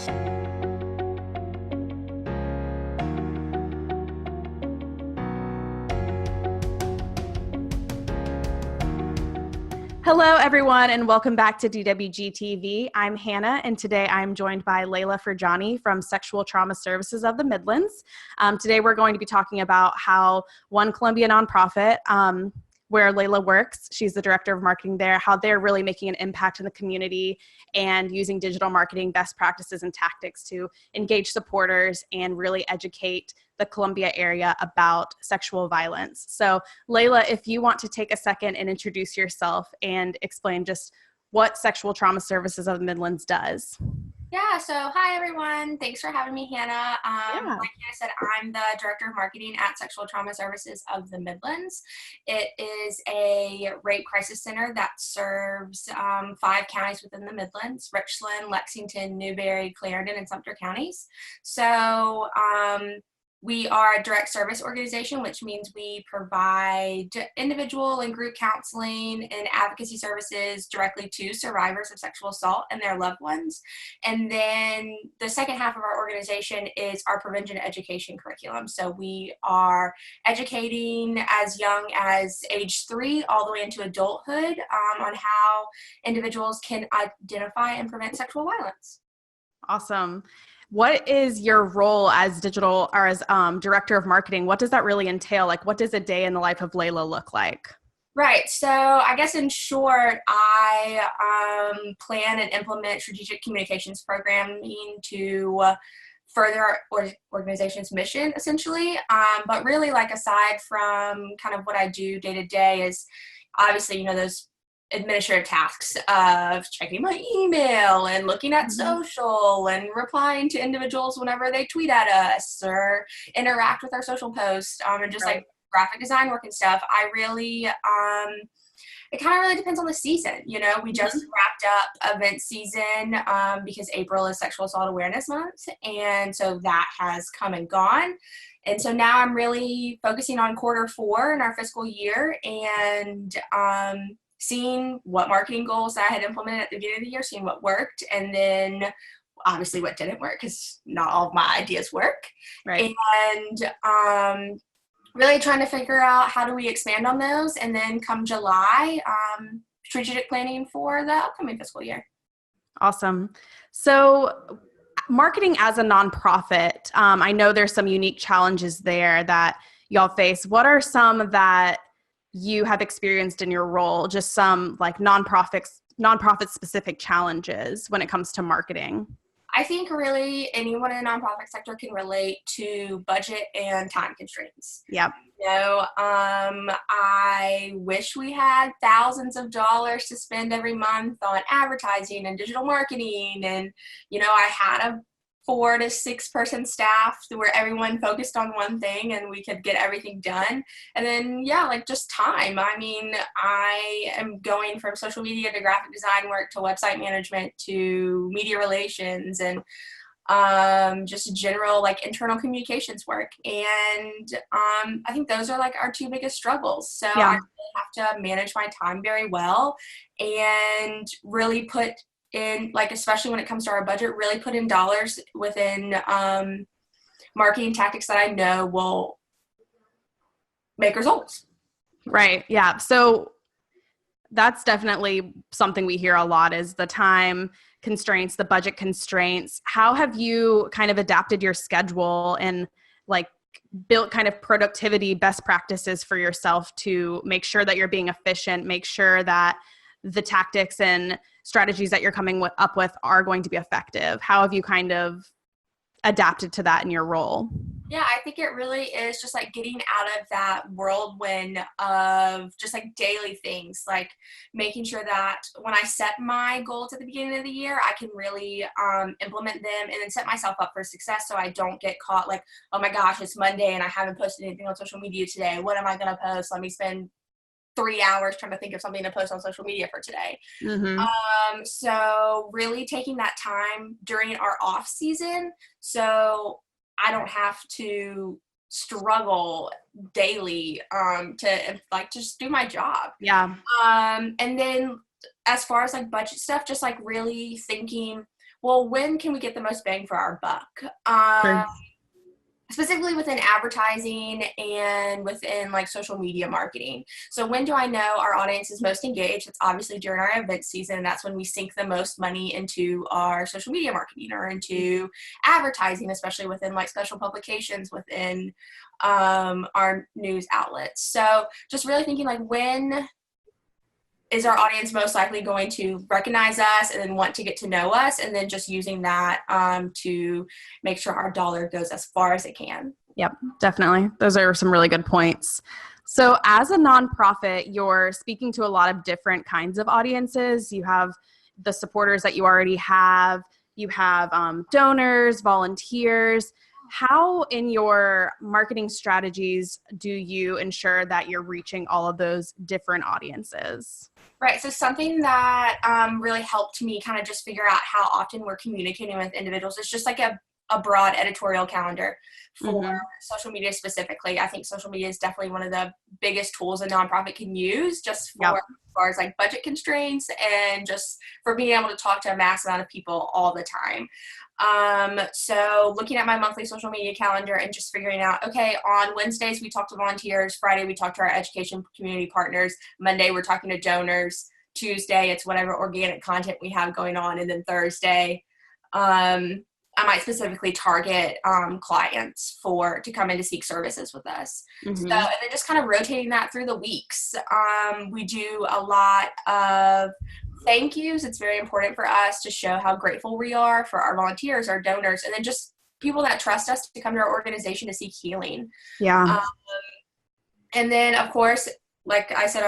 Hello, everyone, and welcome back to DWG TV. I'm Hannah, and today I'm joined by Layla Ferjani from Sexual Trauma Services of the Midlands. Today we're going to be talking about how one Columbia nonprofit, where Layla works, she's the director of marketing there, how they're really making an impact in the community and using digital marketing best practices and tactics to engage supporters and really educate the Columbia area about sexual violence. So Layla, if you want to take a second and introduce yourself and explain just what Sexual Trauma Services of the Midlands does. Yeah, so hi everyone. Thanks for having me, Hannah. Like Hannah said, I'm the Director of Marketing at Sexual Trauma Services of the Midlands. It is a rape crisis center that serves 5 counties within the Midlands: Richland, Lexington, Newberry, Clarendon, and Sumter counties. So we are a direct service organization, which means we provide individual and group counseling and advocacy services directly to survivors of sexual assault and their loved ones. And then the second half of our organization is our prevention education curriculum. So we are educating as young as age 3 all the way into adulthood on how individuals can identify and prevent sexual violence. Awesome. What is your role as digital or as director of marketing? What does that really entail? Like, what does a day in the life of Layla look like? Right. So I guess in short, I plan and implement strategic communications programming to further our organization's mission, essentially. But really, like, aside from kind of what I do day to day is obviously, those administrative tasks of checking my email and looking at social and replying to individuals whenever they tweet at us or interact with our social posts, and just like graphic design work and stuff. I really, it kind of really depends on the season. We just wrapped up event season because April is Sexual Assault Awareness Month. And so that has come and gone. And so now I'm really focusing on Q4 in our fiscal year and seeing what marketing goals I had implemented at the beginning of the year, seeing what worked, and then obviously what didn't work, because not all of my ideas work. Right. And really trying to figure out how do we expand on those, and then come July, strategic planning for the upcoming fiscal year. Awesome. So marketing as a nonprofit, I know there's some unique challenges there that y'all face. What are some that you have experienced in your role, just some like nonprofit specific challenges when it comes to marketing? I think really anyone in the nonprofit sector can relate to budget and time constraints. Yep. I wish we had thousands of dollars to spend every month on advertising and digital marketing. And, I had a 4 to 6 person staff where everyone focused on one thing and we could get everything done. And then, just time. I mean, I am going from social media to graphic design work to website management to media relations and just general internal communications work. And I think those are our 2 biggest struggles. So I really have to manage my time very well and really put in, especially when it comes to our budget, really put in dollars within marketing tactics that I know will make results. Right. Yeah. So that's definitely something we hear a lot, is the time constraints, the budget constraints. How have you kind of adapted your schedule and built kind of productivity best practices for yourself to make sure that you're being efficient, make sure that the tactics and strategies that you're coming up with are going to be effective? How have you kind of adapted to that in your role? Yeah, I think it really is just getting out of that whirlwind of just daily things, making sure that when I set my goals at the beginning of the year, I can really implement them and then set myself up for success, so I don't get caught oh my gosh, it's Monday and I haven't posted anything on social media today. What am I going to post? Let me spend 3 hours trying to think of something to post on social media for today. So really taking that time during our off season, so I don't have to struggle daily to just do my job. Yeah. And then as far as budget stuff, just really thinking, well, when can we get the most bang for our buck? Sure. Specifically within advertising and within like social media marketing. So when do I know our audience is most engaged? It's obviously during our event season. That's when we sink the most money into our social media marketing or into advertising, especially within like special publications within our news outlets. So just really thinking like, when is our audience most likely going to recognize us and then want to get to know us, and then just using that to make sure our dollar goes as far as it can. Yep, definitely. Those are some really good points. So as a nonprofit, you're speaking to a lot of different kinds of audiences. You have the supporters that you already have. You have donors, volunteers. How in your marketing strategies do you ensure that you're reaching all of those different audiences? Right. So something that really helped me kind of just figure out how often we're communicating with individuals is just like a broad editorial calendar for social media specifically. I think social media is definitely one of the biggest tools a nonprofit can use just for as far as like budget constraints and just for being able to talk to a mass amount of people all the time. So looking at my monthly social media calendar and just figuring out, okay, on Wednesdays, we talk to volunteers. Friday, we talk to our education community partners. Monday, we're talking to donors. Tuesday, it's whatever organic content we have going on. And then Thursday, I might specifically target clients to come in to seek services with us. So, and then just kind of rotating that through the weeks. We do a lot of thank yous. It's very important for us to show how grateful we are for our volunteers, our donors, and then just people that trust us to come to our organization to seek healing. Yeah. And then, of course, like I said,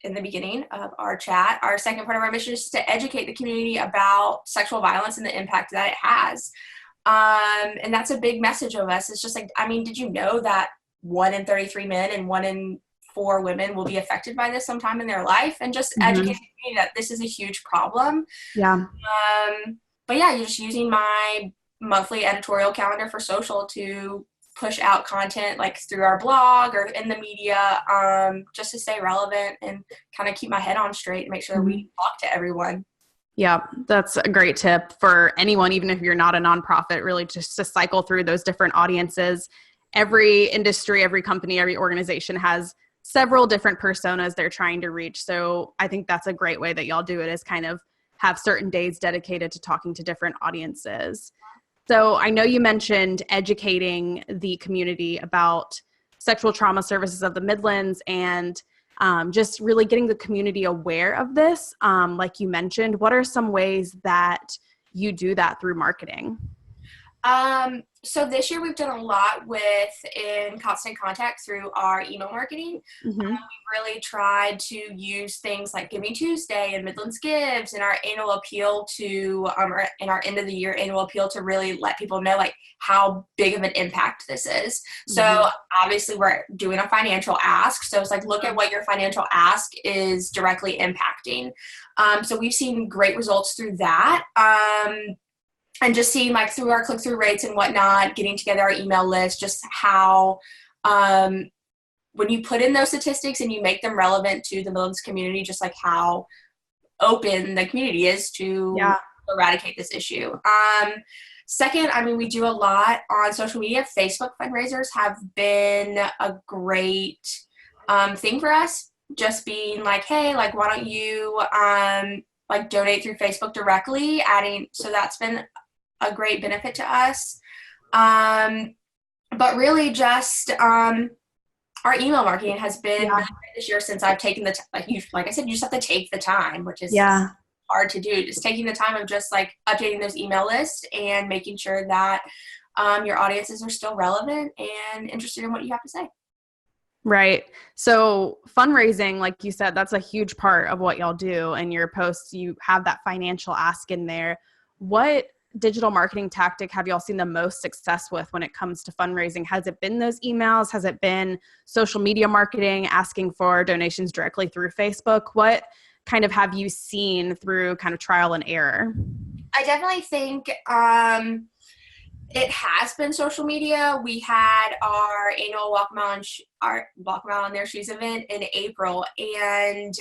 in the beginning of our chat, our second part of our mission is to educate the community about sexual violence and the impact that it has. And that's a big message of us. It's just like, I mean, did you know that 1 in 33 men and 1 in 4 women will be affected by this sometime in their life? And just educating the community that this is a huge problem. Yeah. But yeah, you're just using my monthly editorial calendar for social to push out content like through our blog or in the media, just to stay relevant and kind of keep my head on straight and make sure we talk to everyone. Yeah, that's a great tip for anyone, even if you're not a nonprofit, really just to cycle through those different audiences. Every industry, every company, every organization has several different personas they're trying to reach. So I think that's a great way that y'all do it, is kind of have certain days dedicated to talking to different audiences. So I know you mentioned educating the community about sexual trauma services of the Midlands and just really getting the community aware of this. Like you mentioned, what are some ways that you do that through marketing? So this year we've done a lot in constant contact through our email marketing. We really tried to use things like Giving Tuesday and Midlands Gives and our annual appeal in our end of the year annual appeal to really let people know like how big of an impact this is. So obviously we're doing a financial ask. So it's like, look at what your financial ask is directly impacting. So we've seen great results through that. And just seeing like through our click-through rates and whatnot, getting together our email list, just how when you put in those statistics and you make them relevant to the Midlands community, just like how open the community is to eradicate this issue. Second, I mean, we do a lot on social media. Facebook fundraisers have been a great thing for us. Just being like, hey, like, why don't you like donate through Facebook directly? So that's been a great benefit to us. But really just our email marketing has been really great this year since I've taken the like I said, you just have to take the time, which is hard to do. Just taking the time of just like updating those email lists and making sure that your audiences are still relevant and interested in what you have to say. Right. So fundraising, like you said, that's a huge part of what y'all do. And your posts, you have that financial ask in there. What digital marketing tactic have y'all seen the most success with when it comes to fundraising? Has it been those emails? Has it been social media marketing, asking for donations directly through Facebook? What kind of have you seen through kind of trial and error? I definitely think It has been social media. We had our annual Walk Mile in Their Shoes event in April, and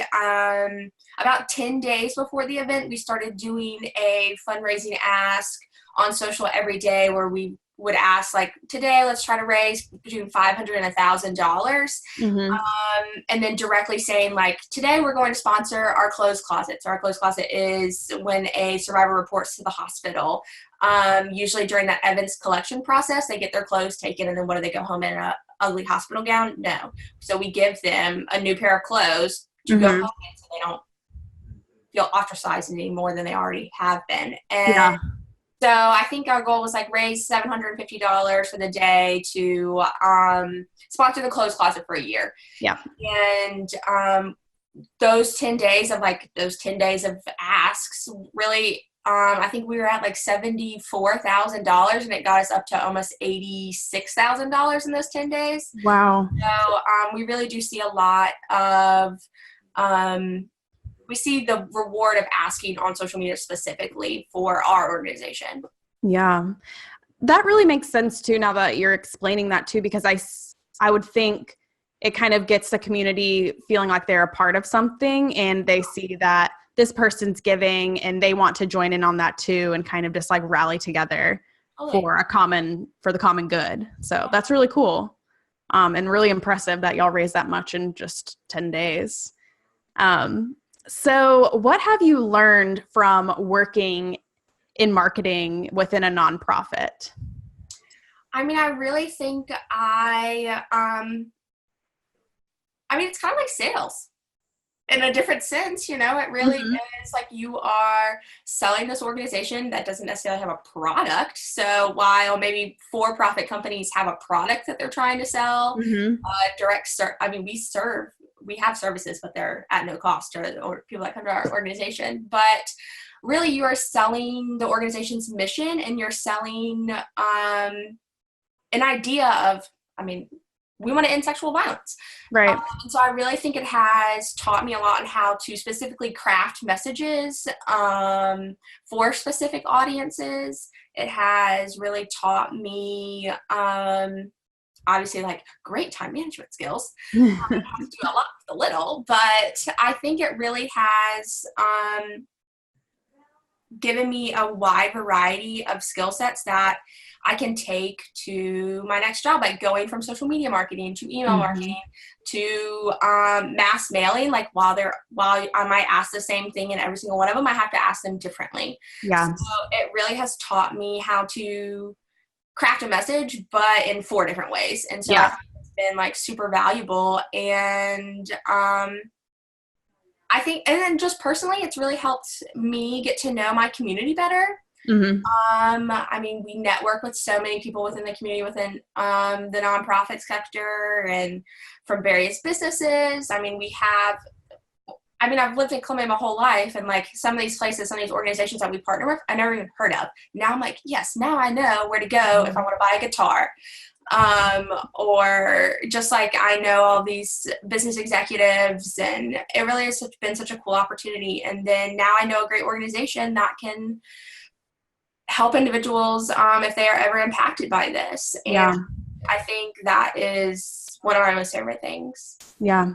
about 10 days before the event, we started doing a fundraising ask on social every day, where we would ask, like, today let's try to raise between $500 and $1,000, and then directly saying, like, today we're going to sponsor our clothes closet. So our clothes closet is when a survivor reports to the hospital. Usually during that evidence collection process, they get their clothes taken, and then what do they go home in, an ugly hospital gown? No. So we give them a new pair of clothes to go home in, so they don't feel ostracized any more than they already have been. And so I think our goal was, like, raise $750 for the day to sponsor the clothes closet for a year. Yeah. And those 10 days of asks really, I think we were at like $74,000, and it got us up to almost $86,000 in those 10 days. Wow. So we really do see a lot of, we see the reward of asking on social media specifically for our organization. Yeah. That really makes sense too, now that you're explaining that too, because I would think it kind of gets the community feeling like they're a part of something, and they see that this person's giving and they want to join in on that too, and kind of just like rally together for the common good. So that's really cool. And really impressive that y'all raised that much in just 10 days. So what have you learned from working in marketing within a nonprofit? I mean, I really think it's kind of like sales in a different sense, it really is like you are selling this organization that doesn't necessarily have a product. So while maybe for-profit companies have a product that they're trying to sell, we have services, but they're at no cost or people that come to our organization. But really, you are selling the organization's mission, and you're selling an idea of, we want to end sexual violence. Right. So I really think it has taught me a lot on how to specifically craft messages for specific audiences. It has really taught me, obviously, like, great time management skills. I have to do a lot with a little, but I think it really has given me a wide variety of skill sets that I can take to my next job, like going from social media marketing to email marketing to mass mailing. Like while I might ask the same thing in every single one of them, I have to ask them differently. Yeah. So it really has taught me how to craft a message, but in 4 different ways. And so I think it's been like super valuable. And I think, and then just personally, it's really helped me get to know my community better. We network with so many people within the community, within the nonprofit sector, and from various businesses. I've lived in Columbia my whole life, and like some of these places, some of these organizations that we partner with, I never even heard of. Now I'm like, yes, now I know where to go if I want to buy a guitar. Or just like I know all these business executives, and it really has been such a cool opportunity. And then now I know a great organization that can help individuals if they are ever impacted by this. And I think that is one of my most favorite things. Yeah,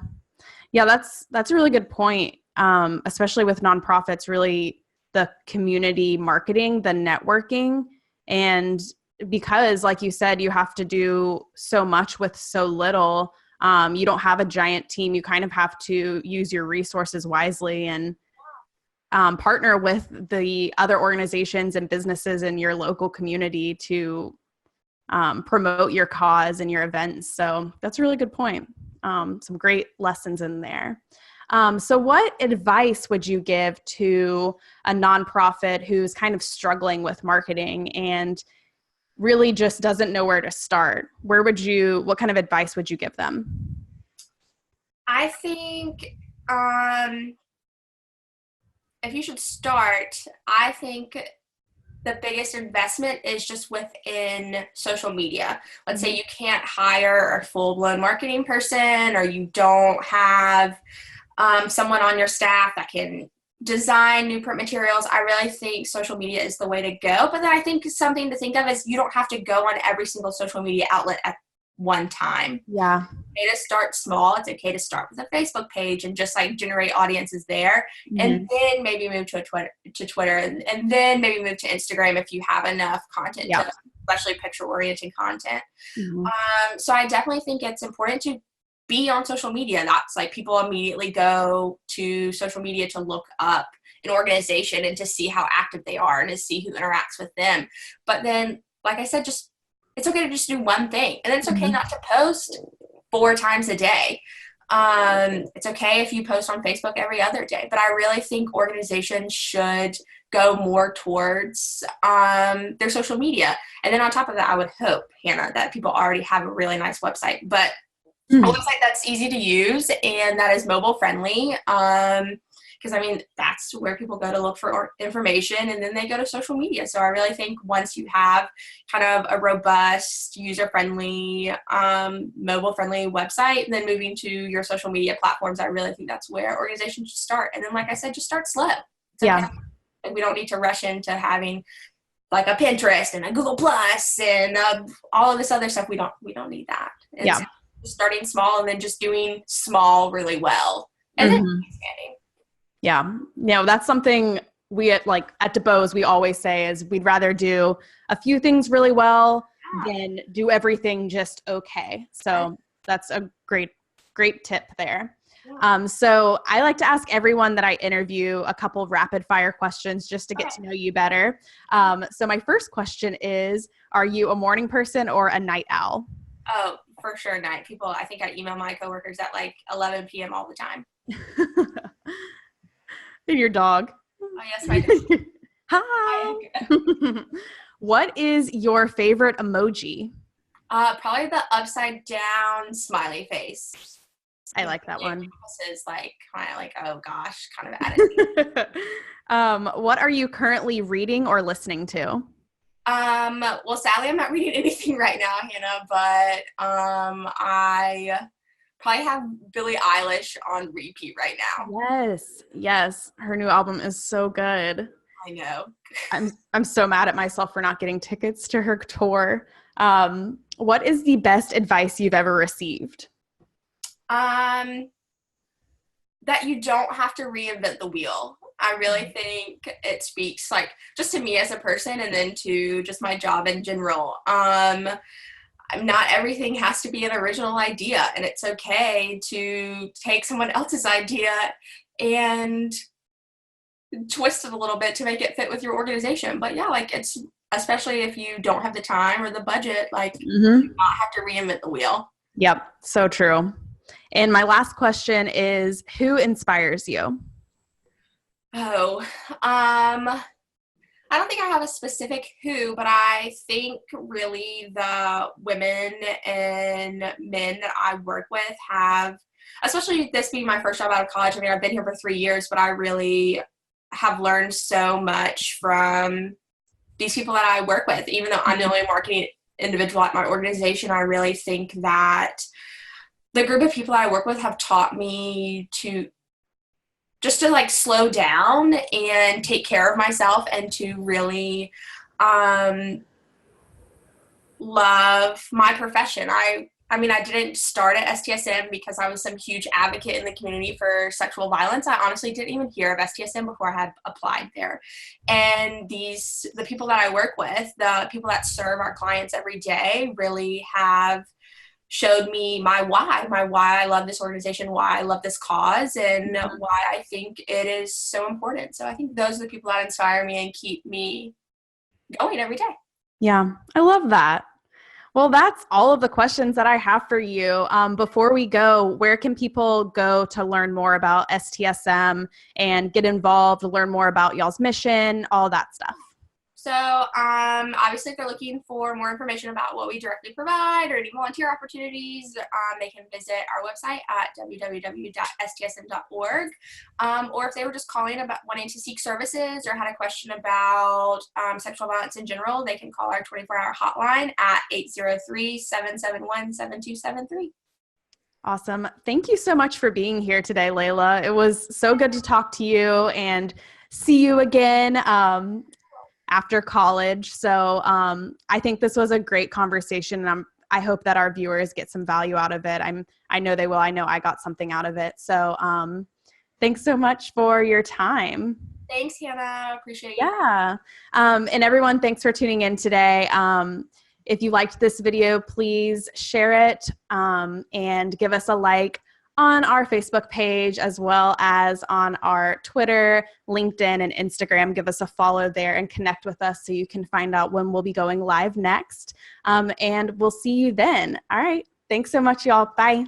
that's a really good point, especially with nonprofits, really the community marketing, the networking, and because, like you said, you have to do so much with so little. You don't have a giant team. You kind of have to use your resources wisely and partner with the other organizations and businesses in your local community to promote your cause and your events. So that's a really good point. Some great lessons in there. So what advice would you give to a nonprofit who's kind of struggling with marketing and really just doesn't know where to start? What kind of advice would you give them? I think if you should start, I think the biggest investment is just within social media. Let's say you can't hire a full-blown marketing person, or you don't have someone on your staff that can design, new print materials, I really think social media is the way to go. But then I think something to think of is you don't have to go on every single social media outlet at one time. Yeah. It's okay to start small. It's okay to start with a Facebook page and just like generate audiences there, and then maybe move to Twitter, and then maybe move to Instagram if you have enough content, to, especially picture-oriented content. So I definitely think it's important to be on social media. That's like people immediately go to social media to look up an organization and to see how active they are and to see who interacts with them. But then, like I said, just it's okay to just do one thing, and then it's okay not to post 4 times a day. It's okay if you post on Facebook every other day, but I really think organizations should go more towards their social media. And then on top of that, I would hope, Hannah, that people already have a really nice website, but a website that's easy to use and that is mobile friendly. Because I mean, that's where people go to look for information, and then they go to social media. So I really think once you have kind of a robust, user-friendly, mobile-friendly website, and then moving to your social media platforms, I really think that's where organizations should start. And then, like I said, just start slow. Like, we don't need to rush into having like a Pinterest and a Google Plus and all of this other stuff. We don't need that. It's just starting small and then just doing small really well, and then expanding. Yeah. That's something we at DeBose, we always say is we'd rather do a few things really well than do everything just okay. So that's a great tip there. So I like to ask everyone that I interview a couple of rapid fire questions just to get to know you better. So my first question is, are you a morning person or a night owl? Oh, for sure night. People, I think I email my coworkers at like 11 p.m. all the time. And your dog. Oh, yes, my dog. Hi. What is your favorite emoji? Probably the upside down smiley face. I like that one. Is like kind of like, oh gosh, kind of attitude. What are you currently reading or listening to? Well, sadly, I'm not reading anything right now, Hannah, but I probably have Billie Eilish on repeat right now. Yes. Her new album is so good. I know. I'm so mad at myself for not getting tickets to her tour. What is the best advice you've ever received? That you don't have to reinvent the wheel. I really think it speaks like just to me as a person and then to just my job in general. Not everything has to be an original idea, and it's okay to take someone else's idea and twist it a little bit to make it fit with your organization. But yeah, like it's, especially if you don't have the time or the budget, like you do not have to reinvent the wheel. Yep, so true. And my last question is, who inspires you? Oh, I don't think I have a specific who, but I think really the women and men that I work with have, especially this being my first job out of college. I mean, I've been here for 3 years, but I really have learned so much from these people that I work with. Even though I'm the only marketing individual at my organization, I really think that the group of people I work with have taught me to like slow down and take care of myself and to really love my profession. I mean, I didn't start at STSM because I was some huge advocate in the community for sexual violence. I honestly didn't even hear of STSM before I had applied there. And the people that I work with, the people that serve our clients every day, really have showed me my why I love this organization, why I love this cause, and why I think it is so important. So I think those are the people that inspire me and keep me going every day. Yeah, I love that. Well, that's all of the questions that I have for you. Before we go, where can people go to learn more about STSM and get involved, learn more about y'all's mission, all that stuff? So obviously, if they're looking for more information about what we directly provide or any volunteer opportunities, they can visit our website at www.stsm.org. Or if they were just calling about wanting to seek services or had a question about sexual violence in general, they can call our 24-hour hotline at 803-771-7273. Awesome. Thank you so much for being here today, Layla. It was so good to talk to you and see you again after college. So I think this was a great conversation, and I hope that our viewers get some value out of it. I know they will. I know I got something out of it. So thanks so much for your time. Thanks, Hannah. Appreciate you. Yeah. And everyone, thanks for tuning in today. If you liked this video, please share it and give us a like on our Facebook page, as well as on our Twitter, LinkedIn, and Instagram. Give us a follow there and connect with us so you can find out when we'll be going live next. And we'll see you then. All right. Thanks so much, y'all. Bye.